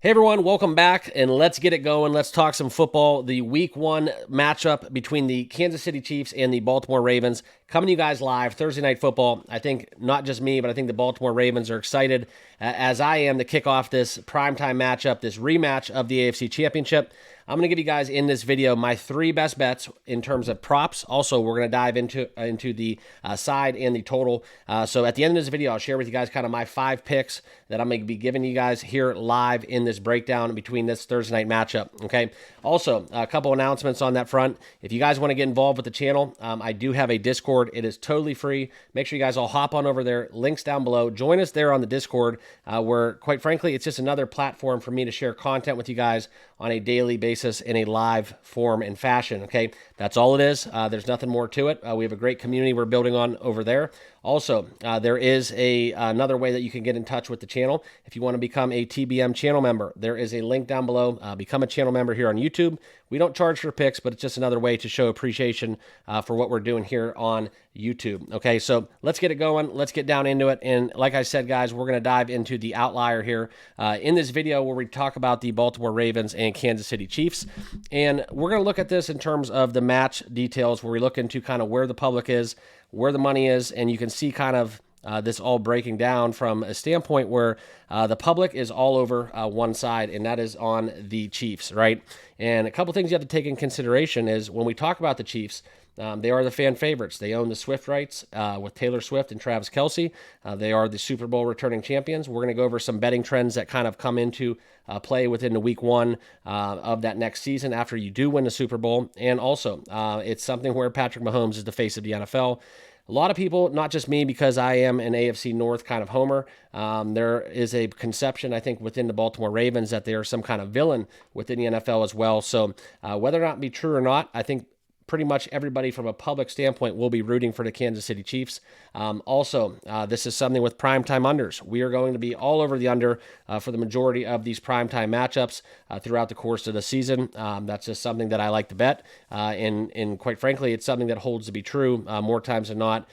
Hey everyone, welcome back, and let's get it going. Let's talk some football. The Week 1 matchup between the Kansas City Chiefs and the Baltimore Ravens coming to you guys live, Thursday Night Football. I think not just me, but I think the Baltimore Ravens are excited, as I am, to kick off this primetime matchup, this rematch of the AFC Championship. I'm going to give you guys in this video my 3 best bets in terms of props. Also, we're going to dive into the side and the total. So at the end of this video, I'll share with you guys kind of my 5 picks that I'm going to be giving you guys here live in this breakdown between this Thursday night matchup. Okay. Also, a couple announcements on that front. If you guys want to get involved with the channel, I do have a Discord. It is totally free. Make sure you guys all hop on over there. Links down below. Join us there on the Discord, where, quite frankly, it's just another platform for me to share content with you guys on a daily basis in a live form and fashion. Okay, that's all it is. There's nothing more to it. We have a great community we're building on over there. Also, there is another way that you can get in touch with the channel. If you want to become a TBM channel member, there is a link down below. Become a channel member here on YouTube. We don't charge for picks, but it's just another way to show appreciation for what we're doing here on YouTube. Okay, so let's get it going. Let's get down into it. And like I said, guys, we're going to dive into the outlier here in this video where we talk about the Baltimore Ravens and Kansas City Chiefs. And we're going to look at this in terms of the match details, where we look into kind of where the public is, where the money is, and you can see kind of this all breaking down from a standpoint where the public is all over one side, and that is on the Chiefs, right? And a couple things you have to take in consideration is when we talk about the Chiefs, they are the fan favorites. They own the Swift rights with Taylor Swift and Travis Kelce. They are the Super Bowl returning champions. We're going to go over some betting trends that kind of come into play within the Week 1 of that next season after you do win the Super Bowl. And also, it's something where Patrick Mahomes is the face of the NFL. A lot of people, not just me, because I am an AFC North kind of homer, there is a conception, I think, within the Baltimore Ravens that they are some kind of villain within the NFL as well. So whether or not it be true or not, I think pretty much everybody from a public standpoint will be rooting for the Kansas City Chiefs. Also, this is something with primetime unders. We are going to be all over the under for the majority of these primetime matchups throughout the course of the season. That's just something that I like to bet. And quite frankly, it's something that holds to be true more times than not,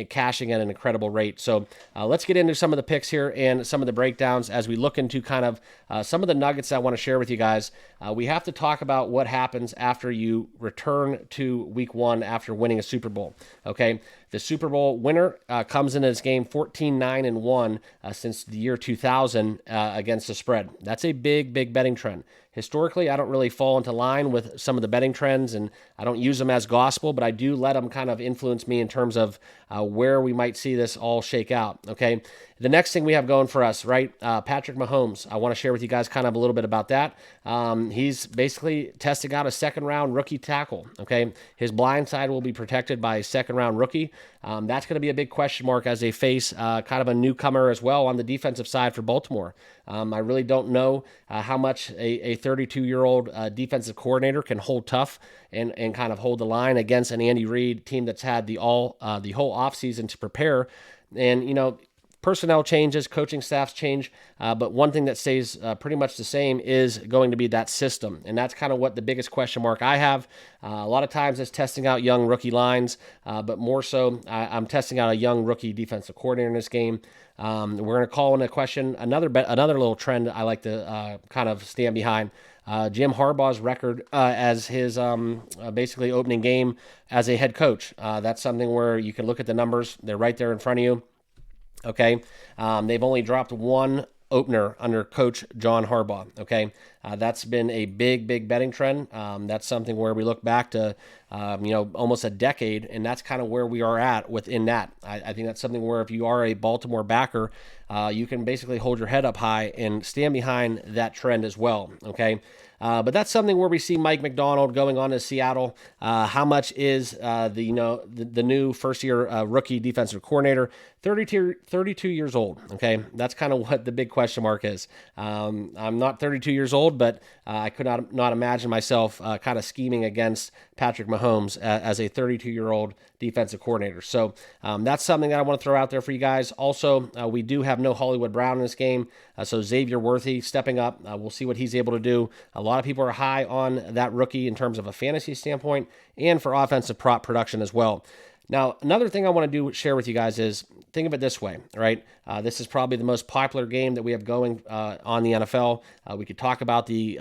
cashing at an incredible rate. So let's get into some of the picks here and some of the breakdowns as we look into kind of some of the nuggets I want to share with you guys. We have to talk about what happens after you return to Week 1 after winning a Super Bowl. Okay, the Super Bowl winner comes into this game 14-9-1 since the year 2000 against the spread. That's a big betting trend. Historically, I don't really fall into line with some of the betting trends, and I don't use them as gospel, but I do let them kind of influence me in terms of where we might see this all shake out, okay? The next thing we have going for us, right, Patrick Mahomes. I want to share with you guys kind of a little bit about that. He's basically testing out a second-round rookie tackle, okay? His blind side will be protected by a second-round rookie. That's going to be a big question mark as they face kind of a newcomer as well on the defensive side for Baltimore. I really don't know how much a 32-year-old defensive coordinator can hold tough and kind of hold the line against an Andy Reid team that's had the whole offseason to prepare. And, you know, personnel changes, coaching staffs change, but one thing that stays pretty much the same is going to be that system. And that's kind of what the biggest question mark I have. A lot of times it's testing out young rookie lines, but more so I'm testing out a young rookie defensive coordinator in this game. We're going to call into question another little trend I like to kind of stand behind. Jim Harbaugh's record as his basically opening game as a head coach. That's something where you can look at the numbers. They're right there in front of you. Okay, they've only dropped one opener under Coach John Harbaugh. Okay, that's been a big betting trend. That's something where we look back to, almost a decade, and that's kind of where we are at within that. I think that's something where if you are a Baltimore backer, you can basically hold your head up high and stand behind that trend as well. Okay. But that's something where we see Mike Macdonald going on to Seattle. How much is the new first-year rookie defensive coordinator? 32 years old. Okay, that's kind of what the big question mark is. I'm not 32 years old, but I could not imagine myself kind of scheming against Patrick Mahomes as a 32-year-old defensive coordinator. So that's something that I want to throw out there for you guys. Also, we do have no Hollywood Brown in this game, so Xavier Worthy stepping up. We'll see what he's able to do. A lot of people are high on that rookie in terms of a fantasy standpoint and for offensive prop production as well. Now, another thing I want to share with you guys is think of it this way, right? This is probably the most popular game that we have going on the NFL. We could talk about the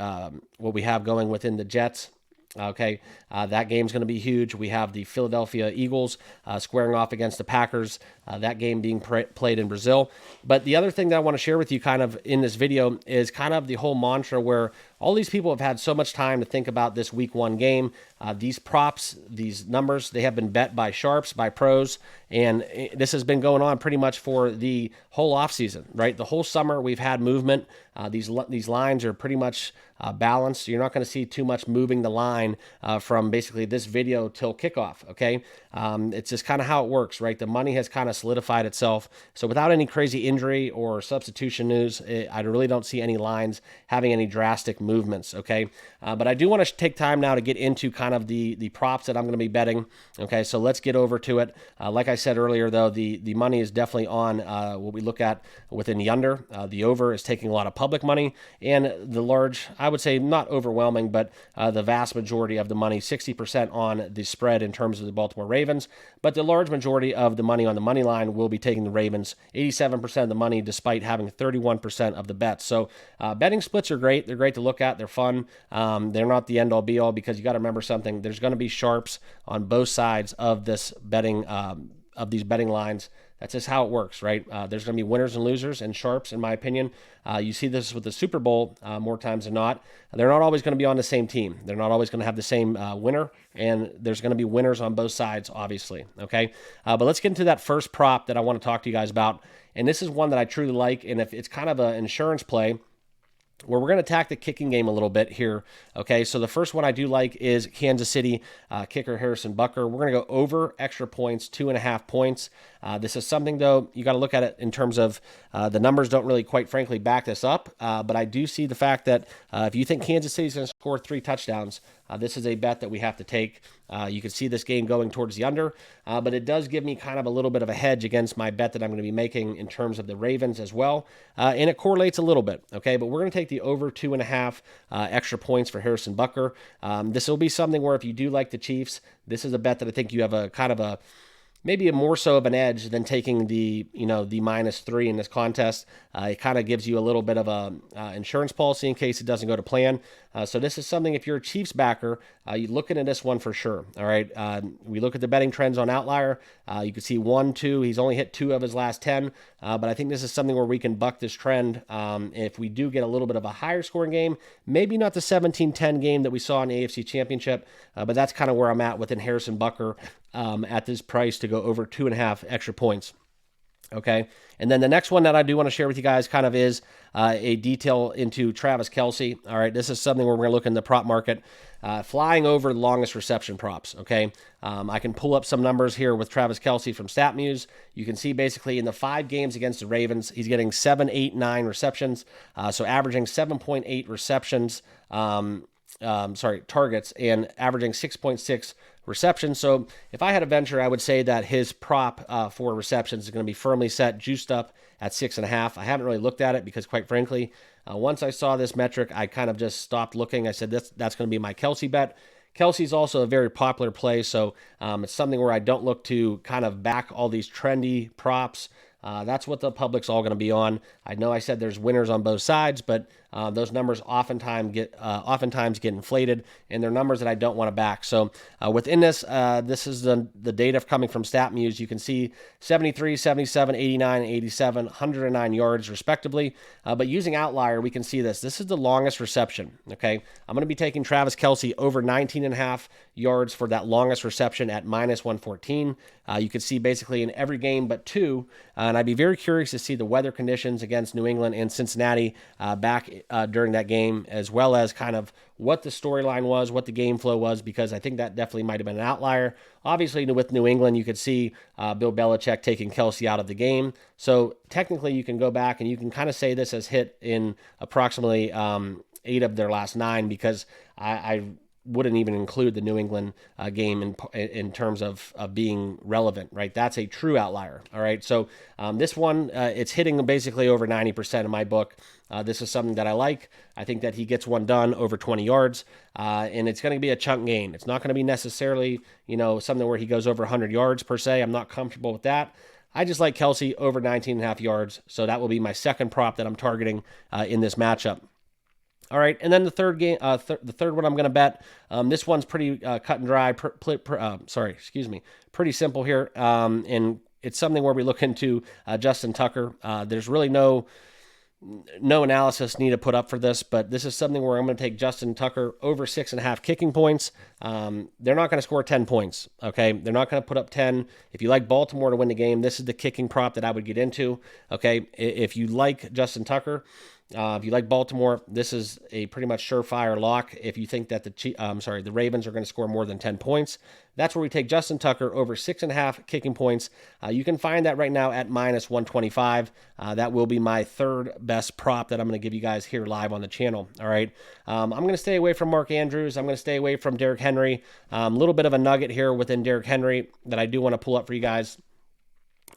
what we have going within the Jets. Okay, that game's going to be huge. We have the Philadelphia Eagles squaring off against the Packers, that game being played in Brazil. But the other thing that I want to share with you kind of in this video is kind of the whole mantra where all these people have had so much time to think about this week one game. These props, these numbers, they have been bet by sharps, by pros, and this has been going on pretty much for the whole offseason, right? The whole summer we've had movement. These lines are pretty much balanced. You're not going to see too much moving the line from basically this video till kickoff, okay? It's just kind of how it works, right? The money has kind of solidified itself. So without any crazy injury or substitution news, I really don't see any lines having any drastic movements, okay? But I do want to take time now to get into kind of the props that I'm going to be betting, okay? So let's get over to it. Like I said earlier, though, the money is definitely on what we look at within the under. The over is taking a lot of public money, and the large, I would say not overwhelming, but the vast majority of the money, 60% on the spread in terms of the Baltimore Ravens, but the large majority of the money on the money line will be taking the Ravens, 87% of the money despite having 31% of the bets. So betting splits are great. They're great to look at. They're fun. They're not the end all be all because you got to remember something. There's going to be sharps on both sides of this betting of these betting lines. That's just how it works, right? There's going to be winners and losers and sharps, in my opinion. You see this with the Super Bowl more times than not. They're not always going to be on the same team. They're not always going to have the same winner, and there's going to be winners on both sides, obviously, okay? But let's get into that first prop that I want to talk to you guys about, and this is one that I truly like, and if it's kind of an insurance play, where we're going to attack the kicking game a little bit here. Okay, so the first one I do like is Kansas City kicker Harrison Butker. We're going to go over extra points, 2.5 points. This is something, though, you got to look at it in terms of the numbers don't really, quite frankly, back this up. But I do see the fact that if you think Kansas City is going to score 3 touchdowns, this is a bet that we have to take. You can see this game going towards the under, but it does give me kind of a little bit of a hedge against my bet that I'm going to be making in terms of the Ravens as well. And it correlates a little bit, okay? But we're going to take the over 2.5 extra points for Harrison Butker. This will be something where if you do like the Chiefs, this is a bet that I think you have a kind of a maybe a more so of an edge than taking the the -3 in this contest. It kind of gives you a little bit of a insurance policy in case it doesn't go to plan. So this is something, if you're a Chiefs backer, you're looking at this one for sure. All right. We look at the betting trends on Outlier. You can see 1, 2. He's only hit 2 of his last 10. But I think this is something where we can buck this trend. If we do get a little bit of a higher scoring game, maybe not the 17-10 game that we saw in the AFC Championship, but that's kind of where I'm at within Harrison Butker at this price to go over 2.5 extra points. Okay, and then the next one that I do want to share with you guys kind of is a detail into Travis Kelce. All right, this is something where we're going to look in the prop market, flying over the longest reception props. Okay, I can pull up some numbers here with Travis Kelce from StatMuse. You can see basically in the 5 games against the Ravens, he's getting 7, 8, 9 receptions, so averaging 7.8 receptions. Targets, and averaging 6.6 receptions. So if I had a venture, I would say that his prop for receptions is going to be firmly set, juiced up at 6.5. I haven't really looked at it because, quite frankly, once I saw this metric, I kind of just stopped looking. I said that's going to be my Kelce bet. Kelce's also a very popular play, so it's something where I don't look to kind of back all these trendy props. That's what the public's all going to be on. I know I said there's winners on both sides, but those numbers oftentimes get inflated, and they're numbers that I don't want to back. So within this, this is the data coming from StatMuse. You can see 73, 77, 89, 87, 109 yards respectively. But using Outlier, we can see this. This is the longest reception. Okay, I'm going to be taking Travis Kelce over 19.5 yards for that longest reception at -114. You can see basically in every game but 2. And I'd be very curious to see the weather conditions against New England and Cincinnati back during that game, as well as kind of what the storyline was, what the game flow was, because I think that definitely might have been an outlier. Obviously, with New England, you could see Bill Belichick taking Kelce out of the game. So technically, you can go back and you can kind of say this has hit in approximately 8 of their last 9, because I wouldn't even include the New England game in terms of being relevant, right? That's a true outlier, all right? So this one, it's hitting basically over 90% in my book. This is something that I like. I think that he gets one done over 20 yards, and it's going to be a chunk gain. It's not going to be necessarily, something where he goes over 100 yards per se. I'm not comfortable with that. I just like Kelce over 19.5 yards, so that will be my second prop that I'm targeting in this matchup. All right, and then the third game, the third one I'm going to bet. This one's pretty cut and dry. Pretty simple here, and it's something where we look into Justin Tucker. There's really no analysis need to put up for this, but this is something where I'm going to take Justin Tucker over 6.5 kicking points. They're not going to score 10 points, okay? They're not going to put up 10. If you like Baltimore to win the game, this is the kicking prop that I would get into, okay? If you like Justin Tucker, if you like Baltimore, this is a pretty much surefire lock. If you think that the Ravens are going to score more than 10 points, that's where we take Justin Tucker over 6.5 kicking points. You can find that right now at minus 125. That will be my third best prop that I'm going to give you guys here live on the channel. All right. I'm going to stay away from Mark Andrews. I'm going to stay away from Derrick Henry. A little bit of a nugget here within Derrick Henry that I do want to pull up for you guys.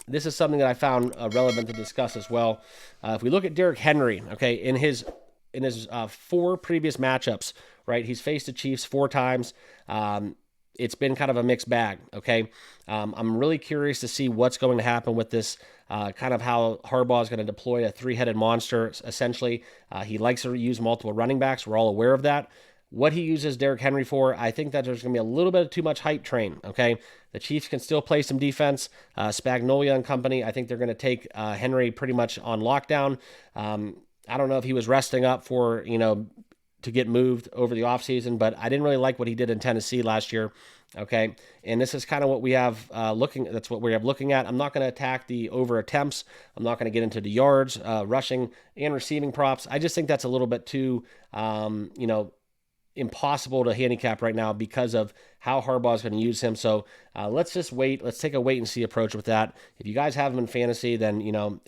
This is something that I found relevant to discuss as well. If we look at Derrick Henry, okay, in his 4 previous matchups, right, he's faced the Chiefs 4 times. It's been kind of a mixed bag, okay? I'm really curious to see what's going to happen with this, kind of how Harbaugh is going to deploy a 3-headed monster, essentially. He likes to use multiple running backs. We're all aware of that. What he uses Derrick Henry for, I think that there's going to be a little bit of too much hype train, okay? The Chiefs can still play some defense. Spagnuolo and company, I think they're going to take Henry pretty much on lockdown. I don't know if he was resting up for, to get moved over the offseason, but I didn't really like what he did in Tennessee last year, okay? And this is kind of what we have that's what we have looking at. I'm not going to attack the over attempts. I'm not going to get into the yards, rushing, and receiving props. I just think that's a little bit too, impossible to handicap right now because of how Harbaugh is going to use him. So let's just wait. Let's take a wait and see approach with that. If you guys have him in fantasy, then,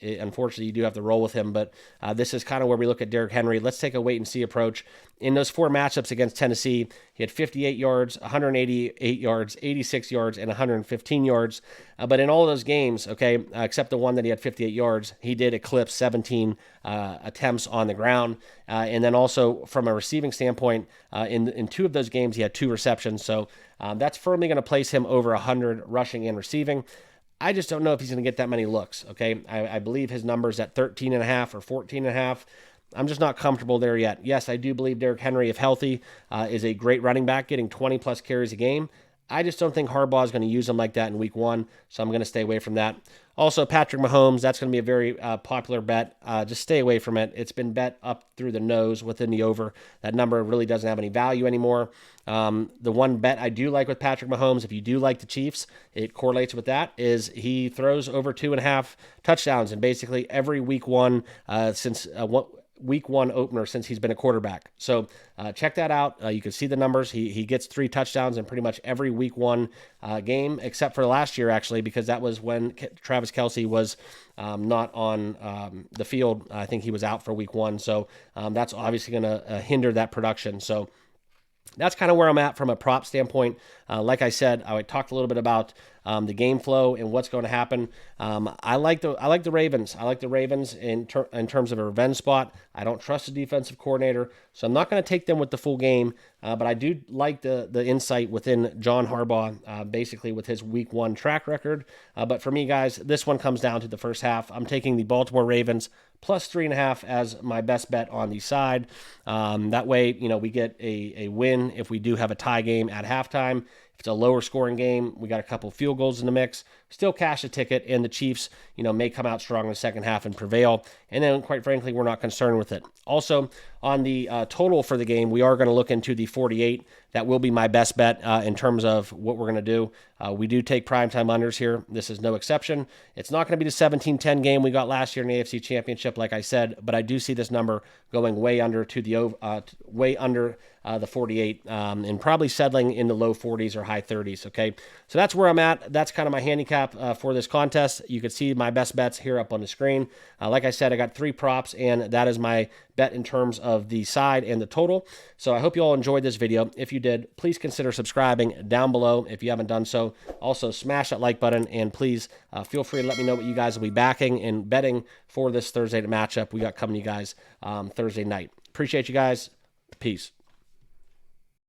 unfortunately you do have to roll with him. But this is kind of where we look at Derrick Henry. Let's take a wait and see approach. In those 4 matchups against Tennessee, he had 58 yards, 188 yards, 86 yards, and 115 yards. But in all of those games, okay, except the one that he had 58 yards, he did eclipse 17 attempts on the ground. And then also from a receiving standpoint, in 2 of those games, he had 2 receptions. So that's firmly going to place him over 100 rushing and receiving. I just don't know if he's going to get that many looks, okay? I believe his number's at 13.5 or 14.5. I'm just not comfortable there yet. Yes, I do believe Derrick Henry, if healthy, is a great running back, getting 20-plus carries a game. I just don't think Harbaugh is going to use him like that in week 1, so I'm going to stay away from that. Also, Patrick Mahomes, that's going to be a very popular bet. Just stay away from it. It's been bet up through the nose within the over. That number really doesn't have any value anymore. The one bet I do like with Patrick Mahomes, if you do like the Chiefs, it correlates with that, is he throws over 2.5 touchdowns in basically every week 1 since week 1 opener since he's been a quarterback. So check that out. You can see the numbers. He gets 3 touchdowns in pretty much every week 1 game, except for last year, actually, because that was when Travis Kelce was not on the field. I think he was out for week 1. So that's obviously going to hinder that production. So that's kind of where I'm at from a prop standpoint. Like I said, I talked a little bit about the game flow and what's going to happen. I like the Ravens. I like the Ravens in terms of a revenge spot. I don't trust the defensive coordinator, so I'm not going to take them with the full game. But I do like the insight within John Harbaugh, basically with his week 1 track record. But for me, guys, this one comes down to the first half. I'm taking the Baltimore Ravens plus 3.5 as my best bet on the side. That way, we get a win if we do have a tie game at halftime. If it's a lower scoring game, we got a couple field goals in the mix, still cash a ticket, and the Chiefs, may come out strong in the second half and prevail. And then, quite frankly, we're not concerned with it. Also, on the total for the game, we are going to look into the 48. That will be my best bet in terms of what we're going to do. We do take primetime unders here. This is no exception. It's not going to be the 17-10 game we got last year in the AFC Championship, like I said, but I do see this number going way under the 48 and probably settling in the low 40s or high 30s, okay? So that's where I'm at. That's kind of my handicap for this contest. You can see my best bets here up on the screen. Like I said, I got 3 props, and that is my bet in terms of the side and the total. So I hope you all enjoyed this video. If you did. Please consider subscribing down below if you haven't done so. Also, smash that like button, and please feel free to let me know what you guys will be backing and betting for this Thursday matchup we got coming to you guys Thursday night. Appreciate you guys. Peace.